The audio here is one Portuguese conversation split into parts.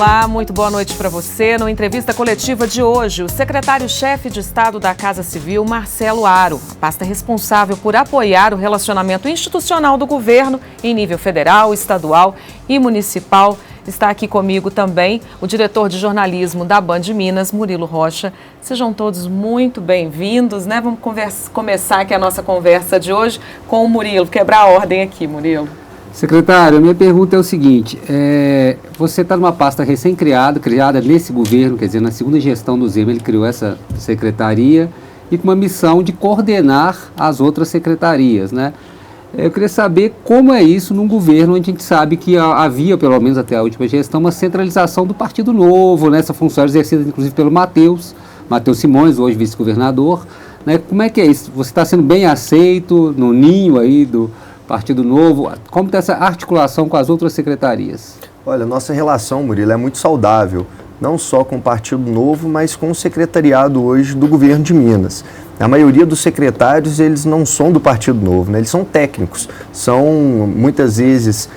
Olá, muito boa noite para você. Na entrevista coletiva de hoje, o secretário-chefe de Estado da Casa Civil, Marcelo Aro, a pasta responsável por apoiar o relacionamento institucional do governo em nível federal, estadual e municipal. Está aqui comigo também o diretor de jornalismo da Band Minas, Murilo Rocha. Sejam todos muito bem-vindos, né? Vamos começar aqui a nossa conversa de hoje com o Murilo, quebrar a ordem aqui, Murilo. Secretário, a minha pergunta é o seguinte, você está numa pasta recém-criada nesse governo, quer dizer, na segunda gestão do Zema, ele criou essa secretaria e com uma missão de coordenar as outras secretarias, né? Eu queria saber como é isso num governo onde a gente sabe que havia, pelo menos até a última gestão, uma centralização do Partido Novo, né? Essa função exercida inclusive pelo Matheus Simões, hoje vice-governador, né? Como é que é isso? Você está sendo bem aceito no ninho aí do Partido Novo? Como está essa articulação com as outras secretarias? Olha, nossa relação, Murilo, é muito saudável, não só com o Partido Novo, mas com o secretariado hoje do governo de Minas. A maioria dos secretários, eles não são do Partido Novo, né? Eles são técnicos, são muitas vezes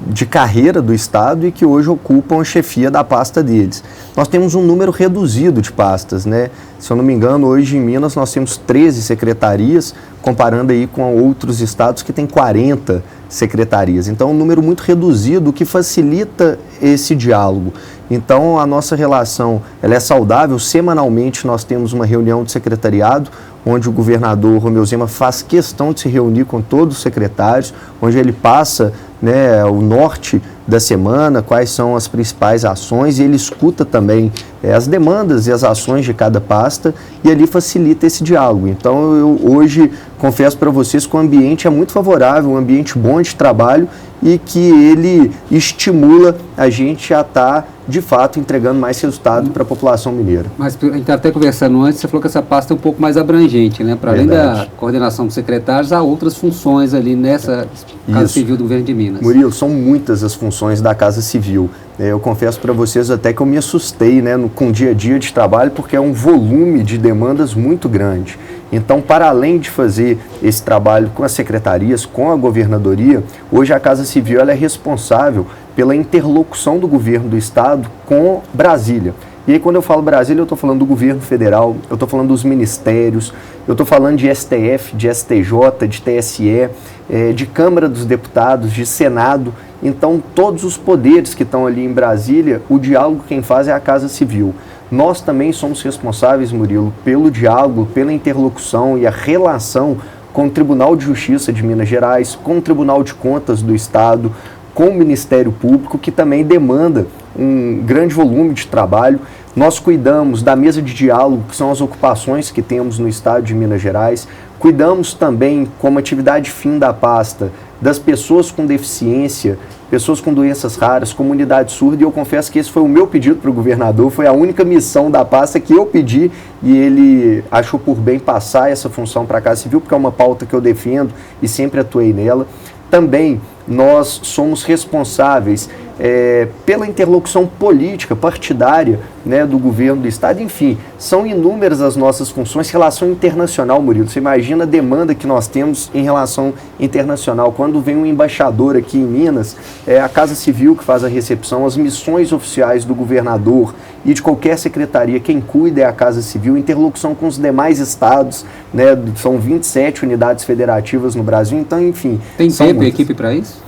de carreira do Estado e que hoje ocupam a chefia da pasta deles. Nós temos um número reduzido de pastas, né? Se eu não me engano, hoje em Minas nós temos 13 secretarias, comparando aí com outros estados que têm 40 secretarias. Então, é um número muito reduzido, o que facilita esse diálogo. Então, a nossa relação ela é saudável. Semanalmente, nós temos uma reunião de secretariado, onde o governador Romeu Zema faz questão de se reunir com todos os secretários, onde ele passa, né, o norte da semana, quais são as principais ações, e ele escuta também as demandas e as ações de cada pasta, e ali facilita esse diálogo. Então, eu hoje confesso para vocês que o ambiente é muito favorável, um ambiente bom de trabalho, e que ele estimula a gente a estar, de fato, entregando mais resultado para a população mineira. Mas a gente está até conversando antes, você falou que essa pasta é um pouco mais abrangente, né? Para além da coordenação dos secretários, há outras funções ali nessa Casa Civil do Governo de Minas. Murilo, são muitas as funções da Casa Civil. Eu confesso para vocês até que eu me assustei, né, com o dia a dia de trabalho, porque é um volume de demandas muito grande. Então, para além de fazer esse trabalho com as secretarias, com a governadoria, hoje a Casa Civil ela é responsável pela interlocução do governo do Estado com Brasília. E aí, quando eu falo Brasília, eu estou falando do governo federal, eu estou falando dos ministérios, eu estou falando de STF, de STJ, de TSE, de Câmara dos Deputados, de Senado. Então, todos os poderes que estão ali em Brasília, o diálogo quem faz é a Casa Civil. Nós também somos responsáveis, Murilo, pelo diálogo, pela interlocução e a relação com o Tribunal de Justiça de Minas Gerais, com o Tribunal de Contas do Estado, com o Ministério Público, que também demanda um grande volume de trabalho. Nós cuidamos da mesa de diálogo, que são as ocupações que temos no Estado de Minas Gerais. Cuidamos também, como atividade fim da pasta, das pessoas com deficiência, pessoas com doenças raras, comunidade surda, e eu confesso que esse foi o meu pedido para o governador, foi a única missão da pasta que eu pedi, e ele achou por bem passar essa função para a Casa Civil, porque é uma pauta que eu defendo e sempre atuei nela. Também nós somos responsáveis pela interlocução política, partidária, né, do governo do Estado. Enfim, são inúmeras as nossas funções. Relação internacional, Murilo, você imagina a demanda que nós temos em relação internacional. Quando vem um embaixador aqui em Minas, é a Casa Civil que faz a recepção, as missões oficiais do governador e de qualquer secretaria, quem cuida é a Casa Civil, interlocução com os demais estados, né, são 27 unidades federativas no Brasil, então, enfim. Tem tempo e equipe para isso?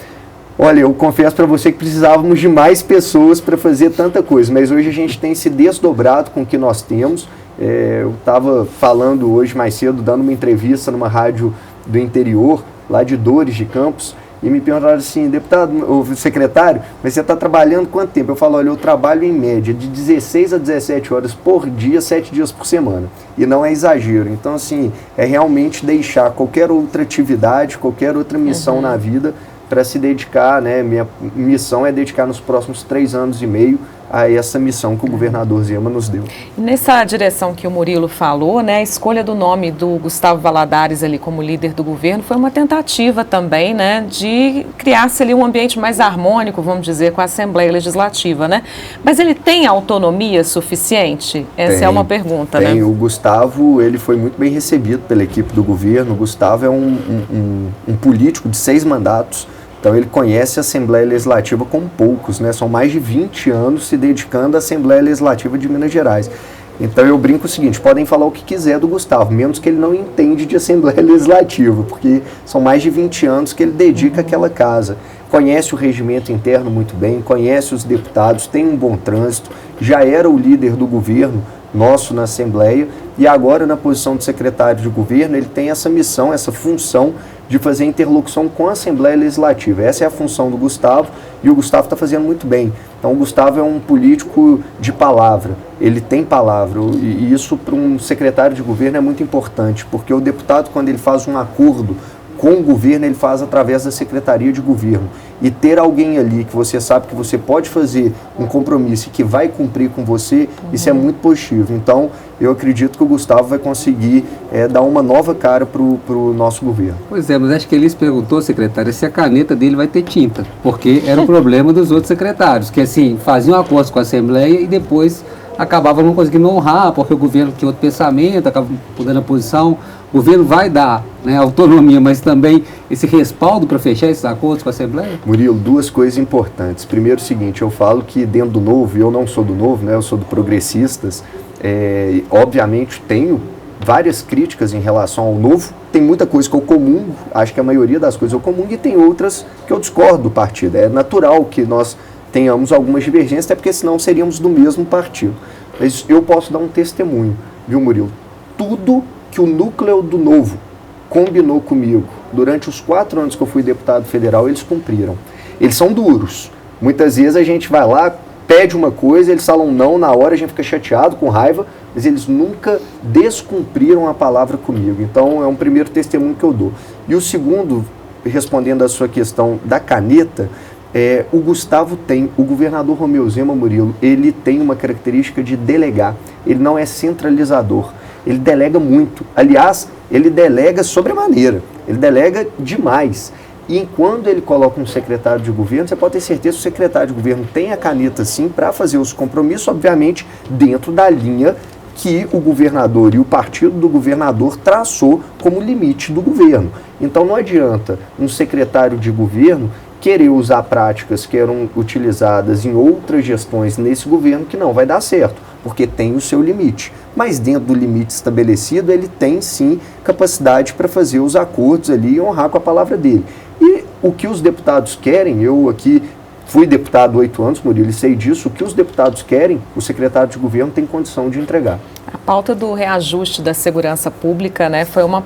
Olha, eu confesso para você que precisávamos de mais pessoas para fazer tanta coisa, mas hoje a gente tem se desdobrado com o que nós temos. Eu estava falando hoje mais cedo, dando uma entrevista numa rádio do interior, lá de Dores de Campos, e me perguntaram assim, deputado, ou secretário, mas você está trabalhando quanto tempo? Eu falo, olha, eu trabalho em média de 16 a 17 horas por dia, 7 dias por semana. E não é exagero. Então, assim, é realmente deixar qualquer outra atividade, qualquer outra missão na vida para se dedicar, né? Minha missão é dedicar nos próximos 3 anos e meio a essa missão que o governador Zema nos deu. Nessa direção que o Murilo falou, né, a escolha do nome do Gustavo Valadares ali como líder do governo foi uma tentativa também, né, de criar-se ali um ambiente mais harmônico, vamos dizer, com a Assembleia Legislativa, né? Mas ele tem autonomia suficiente? Essa é uma pergunta, né? Tem. O Gustavo, ele foi muito bem recebido pela equipe do governo. O Gustavo é um político de 6 mandatos, Então ele conhece a Assembleia Legislativa como poucos, né? São mais de 20 anos se dedicando à Assembleia Legislativa de Minas Gerais. Então eu brinco o seguinte, podem falar o que quiser do Gustavo, menos que ele não entende de Assembleia Legislativa, porque são mais de 20 anos que ele dedica àquela casa. Conhece o regimento interno muito bem, conhece os deputados, tem um bom trânsito, já era o líder do governo nosso na Assembleia e agora na posição de secretário de governo ele tem essa missão, essa função de fazer interlocução com a Assembleia Legislativa. Essa é a função do Gustavo e o Gustavo está fazendo muito bem. Então o Gustavo é um político de palavra, ele tem palavra e isso para um secretário de governo é muito importante, porque o deputado quando ele faz um acordo com o governo, ele faz através da Secretaria de Governo. E ter alguém ali que você sabe que você pode fazer um compromisso e que vai cumprir com você, isso é muito positivo. Então, eu acredito que o Gustavo vai conseguir dar uma nova cara para o nosso governo. Pois é, mas acho que ele se perguntou, secretário, se a caneta dele vai ter tinta, porque era o problema dos outros secretários, que assim, faziam acordos com a Assembleia e depois acabavam não conseguindo honrar, porque o governo tinha outro pensamento, acaba mudando a posição. O governo vai dar, né, autonomia, mas também esse respaldo para fechar esses acordos com a Assembleia? Murilo, duas coisas importantes. Primeiro, o seguinte, eu falo que dentro do Novo, e eu não sou do Novo, né, eu sou do Progressistas, obviamente tenho várias críticas em relação ao Novo, tem muita coisa que eu comungo, acho que a maioria das coisas eu comungo, e tem outras que eu discordo do partido. É natural que nós tenhamos algumas divergências, até porque senão seríamos do mesmo partido. Mas eu posso dar um testemunho, viu, Murilo? Tudo que o núcleo do Novo combinou comigo durante os 4 anos que eu fui deputado federal, eles cumpriram. Eles são duros. Muitas vezes a gente vai lá, pede uma coisa, eles falam não na hora, a gente fica chateado, com raiva, mas eles nunca descumpriram a palavra comigo. Então é um primeiro testemunho que eu dou. E o segundo, respondendo a sua questão da caneta, o Gustavo o governador Romeu Zema, Murilo, ele tem uma característica de delegar, ele não é centralizador. Ele delega muito. Aliás, ele delega sobremaneira. Ele delega demais. E quando ele coloca um secretário de governo, você pode ter certeza que o secretário de governo tem a caneta, sim, para fazer os compromissos, obviamente, dentro da linha que o governador e o partido do governador traçou como limite do governo. Então, não adianta um secretário de governo querer usar práticas que eram utilizadas em outras gestões nesse governo que não vai dar certo, porque tem o seu limite. Mas dentro do limite estabelecido, ele tem sim capacidade para fazer os acordos ali e honrar com a palavra dele. E o que os deputados querem, eu aqui fui deputado 8 anos, Murilo, e sei disso, o que os deputados querem, o secretário de governo tem condição de entregar. A pauta do reajuste da segurança pública, né, foi uma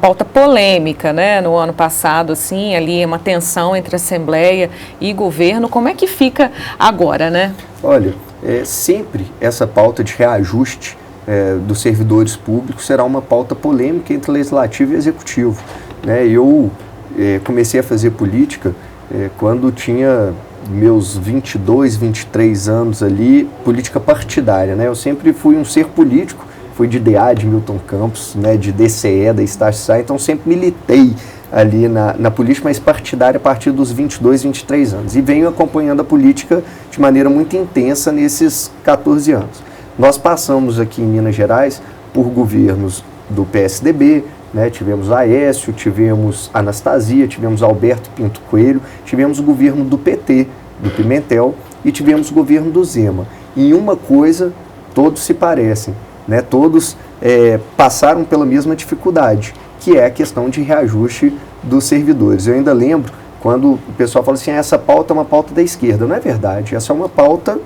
pauta polêmica, né, no ano passado, assim, ali uma tensão entre Assembleia e governo. Como é que fica agora, né? Olha, sempre essa pauta de reajuste dos servidores públicos será uma pauta polêmica entre legislativo e executivo. Né? Eu comecei a fazer política quando tinha meus 22, 23 anos ali, política partidária. Né? Eu sempre fui um ser político, fui de DA de Milton Campos, né, de DCE, da Estácio Sá, então sempre militei ali na política, mas partidária a partir dos 22, 23 anos. E venho acompanhando a política de maneira muito intensa nesses 14 anos. Nós passamos aqui em Minas Gerais por governos do PSDB, né, tivemos Aécio, tivemos Anastasia, tivemos Alberto Pinto Coelho, tivemos o governo do PT, do Pimentel, e tivemos o governo do Zema. E em uma coisa, todos se parecem, né, todos passaram pela mesma dificuldade, que é a questão de reajuste dos servidores. Eu ainda lembro quando o pessoal fala assim, essa pauta é uma pauta da esquerda. Não é verdade, essa é uma pauta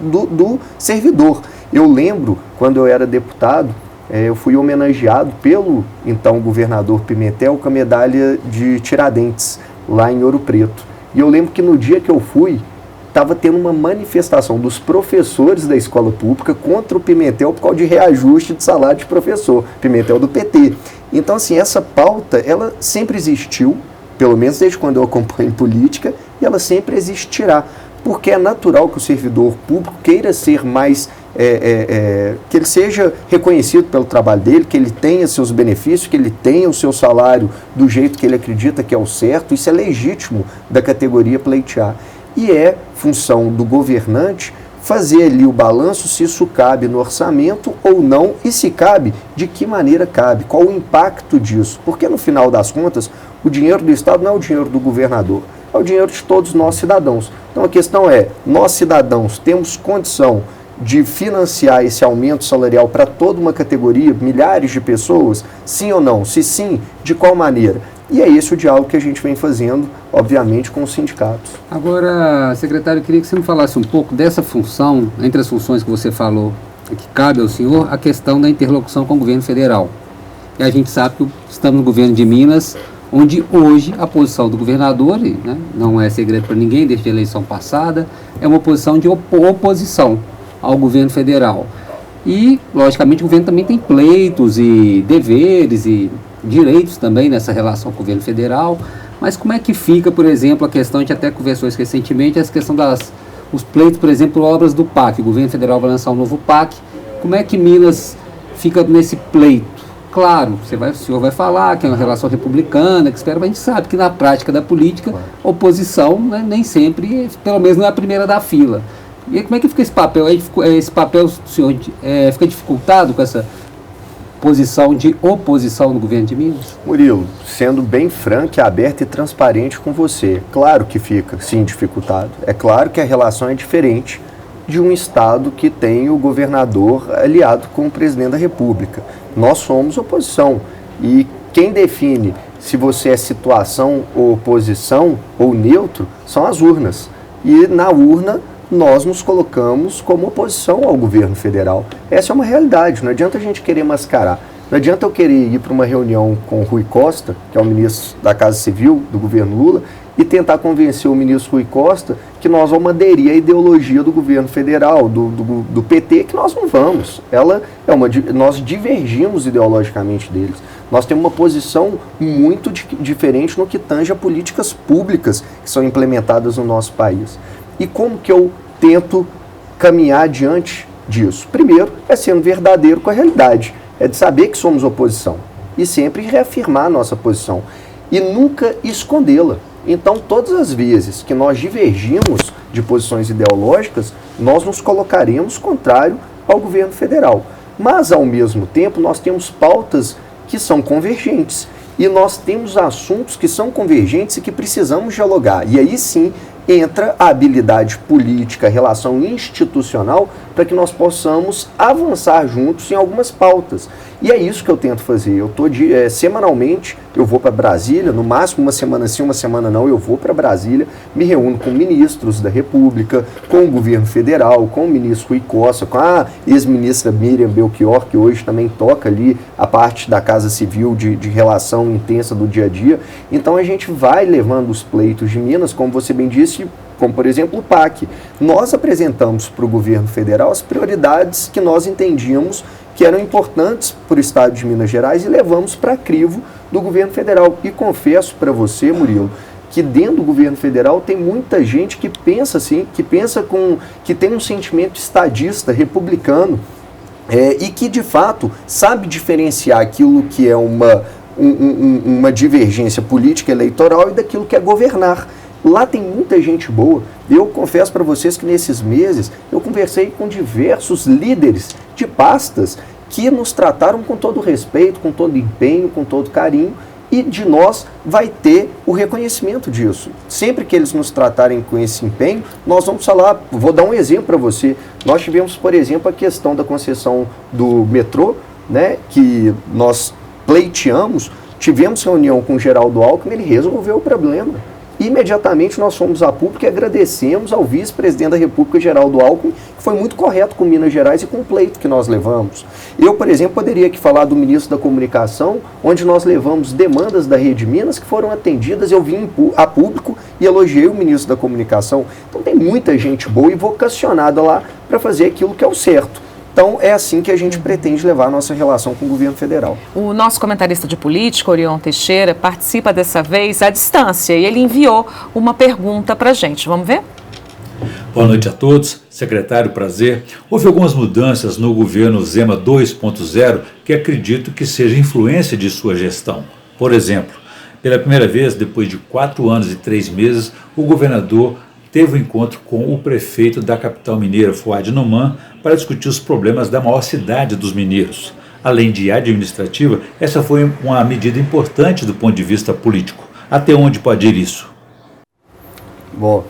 do servidor. Eu lembro, quando eu era deputado, eu fui homenageado pelo então governador Pimentel com a medalha de Tiradentes, lá em Ouro Preto. E eu lembro que no dia que eu fui, estava tendo uma manifestação dos professores da escola pública contra o Pimentel por causa de reajuste de salário de professor, Pimentel do PT. Então, assim, essa pauta, ela sempre existiu, pelo menos desde quando eu acompanho política, e ela sempre existirá, porque é natural que o servidor público queira ser mais, que ele seja reconhecido pelo trabalho dele, que ele tenha seus benefícios, que ele tenha o seu salário do jeito que ele acredita que é o certo. Isso é legítimo da categoria pleitear. E é função do governante fazer ali o balanço se isso cabe no orçamento ou não, e se cabe, de que maneira cabe, qual o impacto disso. Porque no final das contas, o dinheiro do Estado não é o dinheiro do governador. é o dinheiro de todos nós cidadãos. Então a questão é, nós cidadãos temos condição de financiar esse aumento salarial para toda uma categoria, milhares de pessoas? Sim ou não? Se sim, de qual maneira? E é esse o diálogo que a gente vem fazendo, obviamente, com os sindicatos. Agora, secretário, eu queria que você me falasse um pouco dessa função, entre as funções que você falou, que cabe ao senhor, a questão da interlocução com o governo federal. E a gente sabe que estamos no governo de Minas, onde hoje a posição do governador, né, não é segredo para ninguém, desde a eleição passada, é uma posição de oposição ao governo federal. E, logicamente, o governo também tem pleitos e deveres e direitos também nessa relação com o governo federal. Mas como é que fica, por exemplo, a questão, a gente até conversou isso recentemente, essa questão os pleitos, por exemplo, obras do PAC. O governo federal vai lançar um novo PAC. Como é que Minas fica nesse pleito? Claro, o senhor vai falar que é uma relação republicana, que espera, mas a gente sabe que na prática da política, oposição, né, nem sempre, pelo menos não é a primeira da fila. E como é que fica esse papel? Esse papel do senhor fica dificultado com essa posição de oposição no governo de Minas? Murilo, sendo bem franco, aberto e transparente com você, claro que fica, sim, dificultado. É claro que a relação é diferente de um estado que tem o governador aliado com o presidente da República. Nós somos oposição e quem define se você é situação ou oposição ou neutro são as urnas. E na urna nós nos colocamos como oposição ao governo federal. Essa é uma realidade, não adianta a gente querer mascarar. Não adianta eu querer ir para uma reunião com o Rui Costa, que é o ministro da Casa Civil do governo Lula, e tentar convencer o ministro Rui Costa que nós vamos aderir à ideologia do governo federal, do PT, que nós não vamos. Nós divergimos ideologicamente deles. Nós temos uma posição muito diferente no que tange a políticas públicas que são implementadas no nosso país. E como que eu tento caminhar diante disso? Primeiro, é sendo verdadeiro com a realidade. É de saber que somos oposição e sempre reafirmar a nossa posição e nunca escondê-la. Então, todas as vezes que nós divergimos de posições ideológicas, nós nos colocaremos contrário ao governo federal. Mas, ao mesmo tempo, nós temos pautas que são convergentes e nós temos assuntos que são convergentes e que precisamos dialogar. E aí sim entra a habilidade política, a relação institucional, para que nós possamos avançar juntos em algumas pautas. E é isso que eu tento fazer. Eu estou semanalmente, eu vou para Brasília, no máximo uma semana sim, uma semana não, eu vou para Brasília, me reúno com ministros da República, com o governo federal, com o ministro Rui Costa, com a ex-ministra Miriam Belchior, que hoje também toca ali a parte da Casa Civil de relação intensa do dia a dia. Então a gente vai levando os pleitos de Minas, como você bem disse, como por exemplo o PAC. Nós apresentamos para o governo federal as prioridades que nós entendíamos que eram importantes para o estado de Minas Gerais e levamos para crivo do governo federal. E confesso para você, Murilo, que dentro do governo federal tem muita gente que pensa assim, que tem um sentimento estadista, republicano, e que de fato sabe diferenciar aquilo que é uma divergência política eleitoral e daquilo que é governar. Lá tem muita gente boa. Eu confesso para vocês que nesses meses eu conversei com diversos líderes de pastas que nos trataram com todo respeito, com todo empenho, com todo carinho, e de nós vai ter o reconhecimento disso. Sempre que eles nos tratarem com esse empenho, nós vamos falar. Vou dar um exemplo para você. Nós tivemos, por exemplo, a questão da concessão do metrô, né, que nós pleiteamos, tivemos reunião com o Geraldo Alckmin, ele resolveu o problema. Imediatamente nós fomos a público e agradecemos ao vice-presidente da República, Geraldo Alckmin, que foi muito correto com Minas Gerais e com o pleito que nós levamos. Eu, por exemplo, poderia aqui falar do ministro da Comunicação, onde nós levamos demandas da Rede Minas que foram atendidas. Eu vim a público e elogiei o ministro da Comunicação. Então tem muita gente boa e vocacionada lá para fazer aquilo que é o certo. Então, é assim que a gente pretende levar a nossa relação com o governo federal. O nosso comentarista de política, Orion Teixeira, participa dessa vez à distância e ele enviou uma pergunta para a gente. Vamos ver? Boa noite a todos. Secretário, prazer. Houve algumas mudanças no governo Zema 2.0 que acredito que seja influência de sua gestão. Por exemplo, pela primeira vez, depois de 4 anos e 3 meses, o governador teve um encontro com o prefeito da capital mineira, Fuad Noman, para discutir os problemas da maior cidade dos mineiros. Além de administrativa, essa foi uma medida importante do ponto de vista político. Até onde pode ir isso? Bom,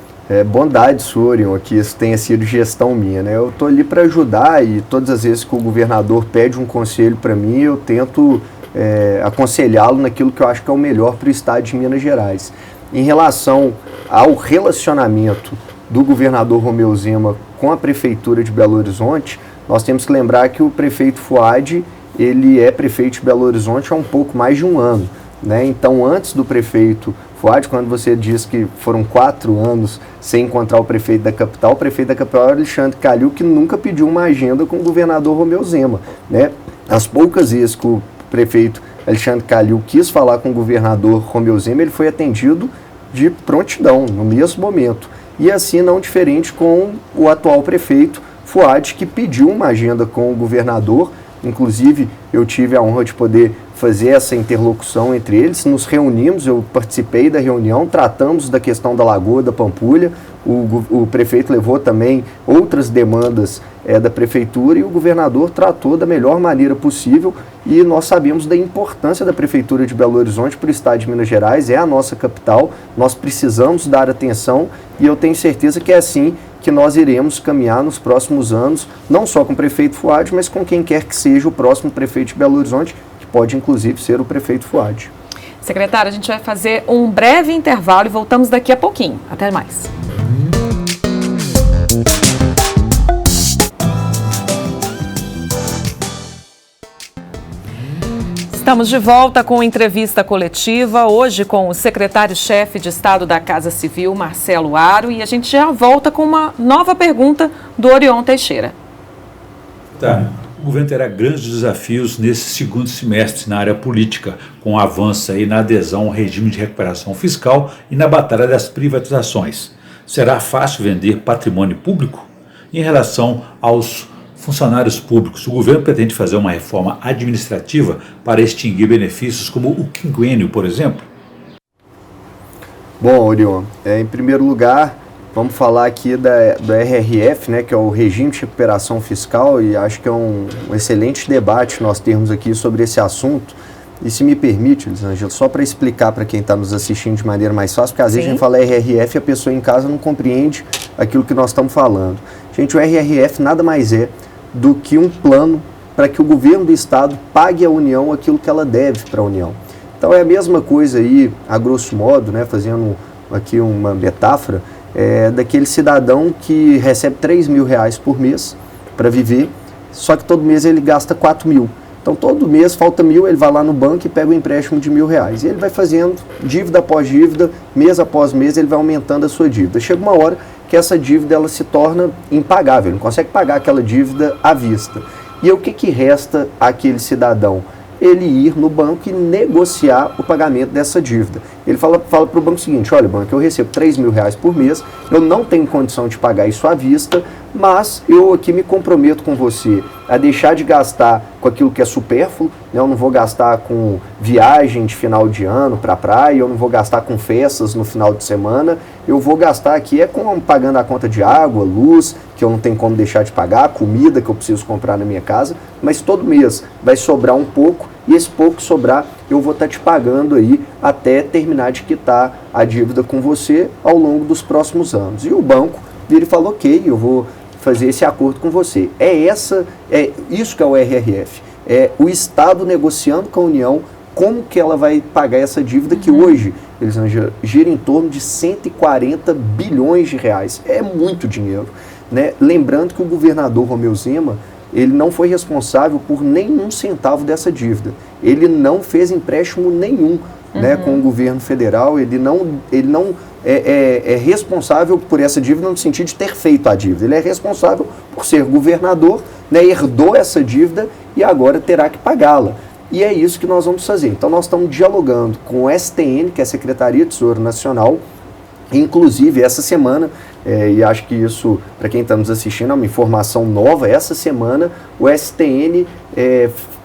bondade sua, Orion, que isso tenha sido gestão minha, né? Eu estou ali para ajudar e todas as vezes que o governador pede um conselho para mim, eu tento aconselhá-lo naquilo que eu acho que é o melhor para o estado de Minas Gerais. Em relação ao relacionamento do governador Romeu Zema com a prefeitura de Belo Horizonte, nós temos que lembrar que o prefeito Fuad, ele é prefeito de Belo Horizonte há um pouco mais de um ano, né? Então, antes do prefeito Fuad, quando você diz que foram 4 anos sem encontrar o prefeito da capital era Alexandre Calil, que nunca pediu uma agenda com o governador Romeu Zema, né? As poucas vezes que o prefeito Alexandre Calil quis falar com o governador Romeu Zema, ele foi atendido de prontidão, no mesmo momento. E assim não diferente com o atual prefeito Fuad, que pediu uma agenda com o governador. Inclusive, eu tive a honra de poder fazer essa interlocução entre eles. Nos reunimos, eu participei da reunião, tratamos da questão da Lagoa da Pampulha. O prefeito levou também outras demandas da prefeitura e o governador tratou da melhor maneira possível. E nós sabemos da importância da prefeitura de Belo Horizonte para o estado de Minas Gerais, é a nossa capital, nós precisamos dar atenção e eu tenho certeza que é assim que nós iremos caminhar nos próximos anos, não só com o prefeito Fuad, mas com quem quer que seja o próximo prefeito de Belo Horizonte, que pode inclusive ser o prefeito Fuad. Secretário, a gente vai fazer um breve intervalo e voltamos daqui a pouquinho. Até mais. Estamos de volta com entrevista coletiva, hoje com o secretário-chefe de Estado da Casa Civil, Marcelo Aro, e a gente já volta com uma nova pergunta do Orion Teixeira. Tá. O governo terá grandes desafios nesse segundo semestre na área política, com o avanço aí na adesão ao regime de recuperação fiscal e na batalha das privatizações. Será fácil vender patrimônio público? Em relação aos funcionários públicos, o governo pretende fazer uma reforma administrativa para extinguir benefícios como o quinquênio, por exemplo? Bom, Orion, em primeiro lugar, vamos falar aqui do RRF, né, que é o Regime de Recuperação Fiscal, e acho que é um excelente debate nós termos aqui sobre esse assunto. E se me permite, Elisângela, só para explicar para quem está nos assistindo de maneira mais fácil, porque às vezes a gente fala RRF e a pessoa em casa não compreende aquilo que nós estamos falando. Gente, o RRF nada mais é do que um plano para que o governo do estado pague à União aquilo que ela deve para a União. Então é a mesma coisa aí, a grosso modo, né, fazendo aqui uma metáfora, daquele cidadão que recebe R$3.000 por mês para viver, só que todo mês ele gasta R$4.000. Então todo mês falta R$1.000, ele vai lá no banco e pega um empréstimo de R$1.000. E ele vai fazendo dívida após dívida, mês após mês, ele vai aumentando a sua dívida. Chega uma hora que essa dívida ela se torna impagável, ele não consegue pagar aquela dívida à vista. E o que resta àquele cidadão? Ele ir no banco e negociar o pagamento dessa dívida. Ele fala para o banco o seguinte: olha, banco, eu recebo R$3.000 por mês, eu não tenho condição de pagar isso à vista, mas eu aqui me comprometo com você a deixar de gastar com aquilo que é supérfluo, né? Eu não vou gastar com viagem de final de ano para a praia, eu não vou gastar com festas no final de semana, eu vou gastar aqui pagando a conta de água, luz, que eu não tenho como deixar de pagar, comida que eu preciso comprar na minha casa, mas todo mês vai sobrar um pouco, e esse pouco sobrar eu vou estar te pagando aí até terminar de quitar a dívida com você ao longo dos próximos anos. E o banco vira e fala: ok, eu vou fazer esse acordo com você. É isso que é o RRF. É o Estado negociando com a União como que ela vai pagar essa dívida que hoje, Elisângela, gira em torno de R$140 bilhões. É muito dinheiro, né? Lembrando que o governador Romeu Zema, ele não foi responsável por nenhum centavo dessa dívida. Ele não fez empréstimo nenhum, né, com o governo federal. Ele não é responsável por essa dívida no sentido de ter feito a dívida. Ele é responsável por ser governador, né, herdou essa dívida e agora terá que pagá-la. E é isso que nós vamos fazer. Então nós estamos dialogando com o STN, que é a Secretaria de Tesouro Nacional. Inclusive, essa semana, e acho que isso, para quem está nos assistindo, é uma informação nova, essa semana o STN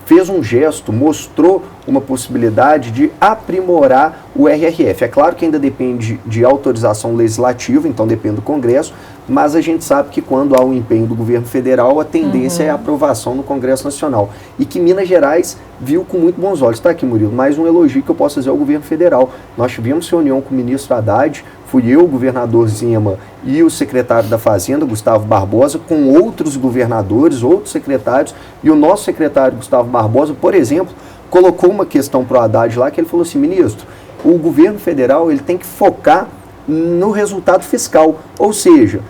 fez um gesto, mostrou uma possibilidade de aprimorar o RRF. É claro que ainda depende de autorização legislativa, então depende do Congresso, mas a gente sabe que quando há um empenho do governo federal, a tendência é a aprovação no Congresso Nacional. E que Minas Gerais viu com muito bons olhos. Está aqui, Murilo, mais um elogio que eu posso fazer ao governo federal. Nós tivemos reunião com o ministro Haddad, fui eu, o governador Zema, e o secretário da Fazenda, Gustavo Barbosa, com outros governadores, outros secretários, e o nosso secretário, Gustavo Barbosa, por exemplo, colocou uma questão para o Haddad lá, que ele falou assim: ministro, o governo federal ele tem que focar no resultado fiscal, ou seja,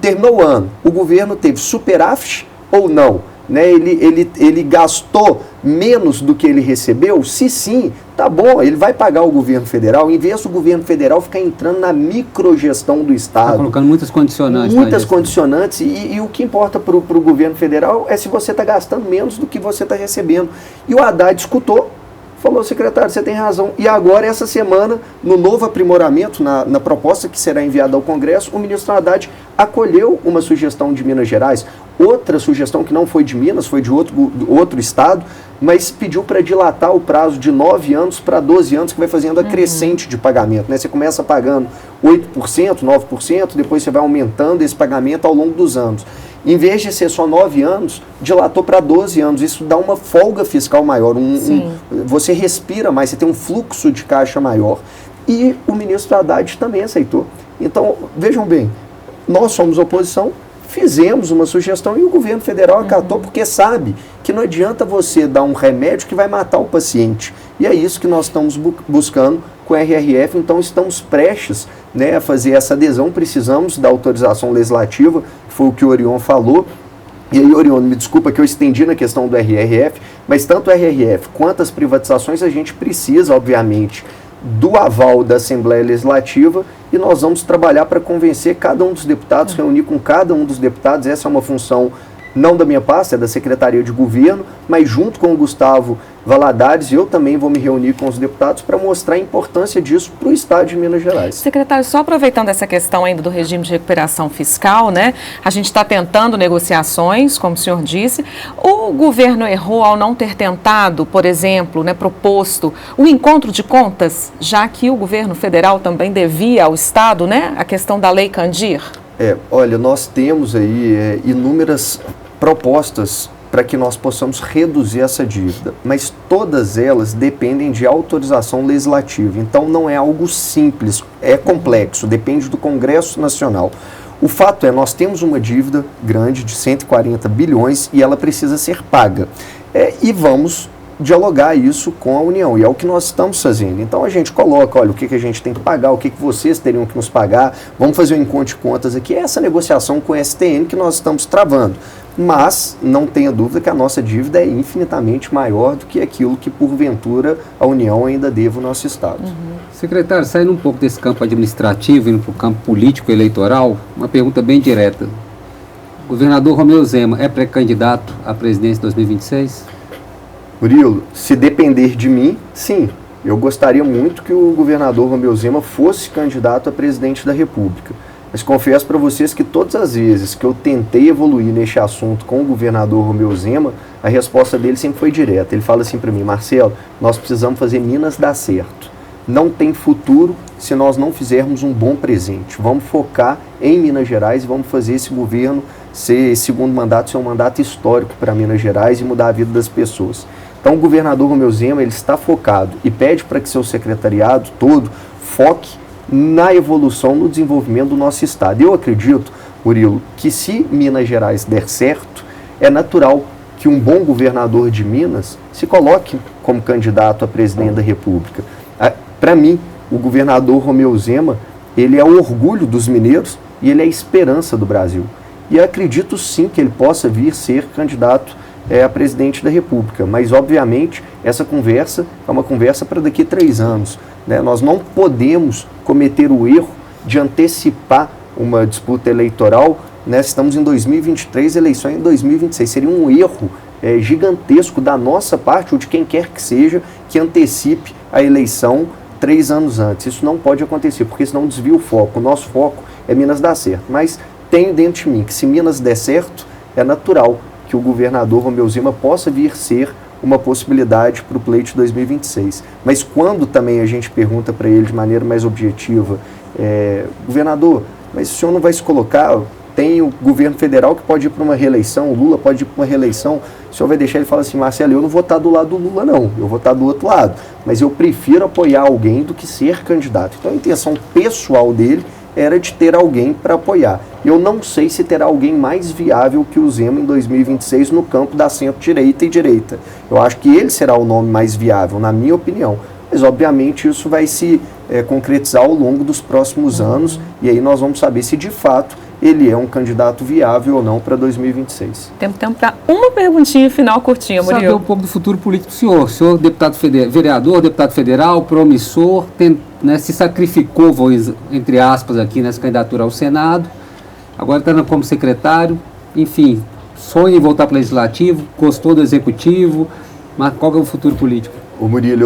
terminou o ano, o governo teve superávit ou não? Né, ele gastou menos do que ele recebeu? Se sim, tá bom, ele vai pagar o governo federal, em vez do governo federal ficar entrando na microgestão do Estado. Está colocando muitas condicionantes. Muitas condicionantes, e o que importa para o governo federal é se você está gastando menos do que você está recebendo. E o Haddad escutou, falou: secretário, você tem razão. E agora, essa semana, no novo aprimoramento, na proposta que será enviada ao Congresso, o ministro Haddad acolheu uma sugestão de Minas Gerais, outra sugestão que não foi de Minas, foi de outro estado, mas pediu para dilatar o prazo de 9 anos para 12 anos, que vai fazendo a crescente de pagamento. Né? Você começa pagando 8%, 9%, depois você vai aumentando esse pagamento ao longo dos anos. Em vez de ser só 9 anos, dilatou para 12 anos. Isso dá uma folga fiscal maior, você respira mais, você tem um fluxo de caixa maior. E o ministro Haddad também aceitou. Então, vejam bem, nós somos oposição, fizemos uma sugestão e o governo federal acatou, porque sabe que não adianta você dar um remédio que vai matar o paciente. E é isso que nós estamos buscando com o RRF, então estamos prestes, né, a fazer essa adesão, precisamos da autorização legislativa, que foi o que o Orion falou. E aí, Orion, me desculpa que eu estendi na questão do RRF, mas tanto o RRF quanto as privatizações a gente precisa, obviamente, do aval da Assembleia Legislativa, e nós vamos trabalhar para convencer cada um dos deputados, reunir com cada um dos deputados. Essa é uma função não da minha pasta, é da Secretaria de Governo, mas junto com o Gustavo Valadares, eu também vou me reunir com os deputados para mostrar a importância disso para o Estado de Minas Gerais. Secretário, só aproveitando essa questão ainda do regime de recuperação fiscal, né? A gente está tentando negociações, como o senhor disse. O governo errou ao não ter tentado, por exemplo, né, proposto o encontro de contas, já que o governo federal também devia ao Estado, né, a questão da Lei Candir? Olha, nós temos aí inúmeras propostas para que nós possamos reduzir essa dívida, mas todas elas dependem de autorização legislativa, então não é algo simples, é complexo, depende do Congresso Nacional. O fato é, nós temos uma dívida grande de 140 bilhões e ela precisa ser paga, e vamos dialogar isso com a União, e é o que nós estamos fazendo. Então a gente coloca, olha, o que a gente tem que pagar, o que vocês teriam que nos pagar, vamos fazer um encontro de contas aqui, é essa negociação com o STN que nós estamos travando. Mas não tenha dúvida que a nossa dívida é infinitamente maior do que aquilo que, porventura, a União ainda deve ao nosso Estado. Secretário, saindo um pouco desse campo administrativo, indo para o campo político-eleitoral, uma pergunta bem direta. O governador Romeu Zema é pré-candidato à presidência de 2026? Murilo, se depender de mim, sim. Eu gostaria muito que o governador Romeu Zema fosse candidato a presidente da República. Mas confesso para vocês que todas as vezes que eu tentei evoluir neste assunto com o governador Romeu Zema, a resposta dele sempre foi direta. Ele fala assim para mim: Marcelo, nós precisamos fazer Minas dar certo. Não tem futuro se nós não fizermos um bom presente. Vamos focar em Minas Gerais e vamos fazer esse governo ser, esse segundo mandato, ser um mandato histórico para Minas Gerais e mudar a vida das pessoas. Então o governador Romeu Zema, ele está focado e pede para que seu secretariado todo foque na evolução, no desenvolvimento do nosso Estado. Eu acredito, Murilo, que se Minas Gerais der certo, é natural que um bom governador de Minas se coloque como candidato a presidente da República. Para mim, o governador Romeu Zema, ele é o orgulho dos mineiros e ele é a esperança do Brasil. E acredito sim que ele possa vir ser candidato a presidente da República, mas obviamente essa conversa é uma conversa para daqui a 3 anos. Né? Nós não podemos cometer o erro de antecipar uma disputa eleitoral, né? Estamos em 2023, eleições em 2026, seria um erro gigantesco da nossa parte ou de quem quer que seja que antecipe a eleição 3 anos antes. Isso não pode acontecer, porque senão desvia o foco. O nosso foco é Minas dar certo, mas tenho dentro de mim que se Minas der certo, é natural que o governador Romeu Zema possa vir ser uma possibilidade para o pleito de 2026. Mas quando também a gente pergunta para ele de maneira mais objetiva, governador, mas o senhor não vai se colocar tem o governo federal que pode ir para uma reeleição, o Lula pode ir para uma reeleição. O senhor vai deixar ele falar assim, Marcelo, eu não vou estar do lado do Lula não, eu vou estar do outro lado, mas eu prefiro apoiar alguém do que ser candidato. Então a intenção pessoal dele era de ter alguém para apoiar. Eu não sei se terá alguém mais viável que o Zema em 2026 no campo da centro-direita e direita. Eu acho que ele será o nome mais viável, na minha opinião. Mas, obviamente, isso vai se concretizar ao longo dos próximos anos e aí nós vamos saber se, de fato, ele é um candidato viável ou não para 2026. Temos tempo para uma perguntinha final curtinha, Murilo. Saber um pouco do futuro político do senhor. O senhor, vereador, deputado federal, promissor, se sacrificou, entre aspas, aqui nessa candidatura ao Senado. Agora está como secretário. Enfim, sonha em voltar para o Legislativo, gostou do Executivo, mas qual é o futuro político? Ô Murilo,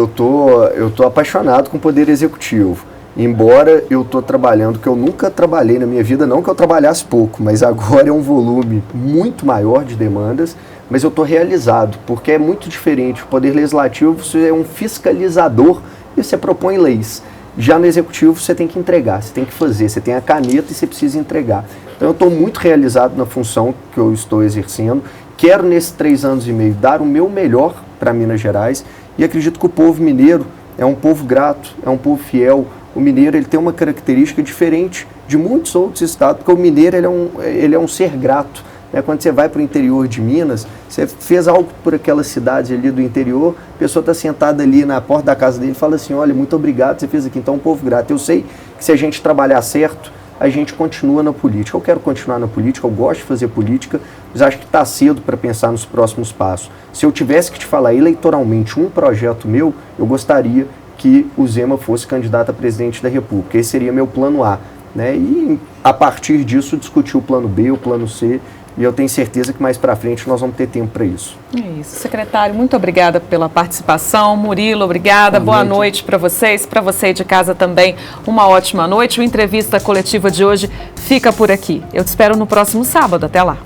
eu tô apaixonado com o Poder Executivo. Embora eu estou trabalhando, que eu nunca trabalhei na minha vida, não que eu trabalhasse pouco, mas agora é um volume muito maior de demandas, mas eu estou realizado, porque é muito diferente. O Poder Legislativo, você é um fiscalizador e você propõe leis. Já no Executivo, você tem que entregar, você tem que fazer, você tem a caneta e você precisa entregar. Então eu estou muito realizado na função que eu estou exercendo, quero nesses 3 anos e meio dar o meu melhor para Minas Gerais e acredito que o povo mineiro é um povo grato, é um povo fiel. O mineiro ele tem uma característica diferente de muitos outros estados, porque o mineiro ele é um ser grato. Né? Quando você vai para o interior de Minas, você fez algo por aquela cidade ali do interior, a pessoa está sentada ali na porta da casa dele e fala assim, olha, muito obrigado, você fez aqui, então um povo grato. Eu sei que se a gente trabalhar certo, a gente continua na política. Eu quero continuar na política, eu gosto de fazer política, mas acho que está cedo para pensar nos próximos passos. Se eu tivesse que te falar eleitoralmente um projeto meu, eu gostaria que o Zema fosse candidato a presidente da República. Esse seria meu plano A. Né? E, a partir disso, discutir o plano B, o plano C, e eu tenho certeza que mais para frente nós vamos ter tempo para isso. É isso. Secretário, muito obrigada pela participação. Murilo, obrigada. Boa noite para vocês. Para você de casa também, uma ótima noite. O Entrevista Coletiva de hoje fica por aqui. Eu te espero no próximo sábado. Até lá.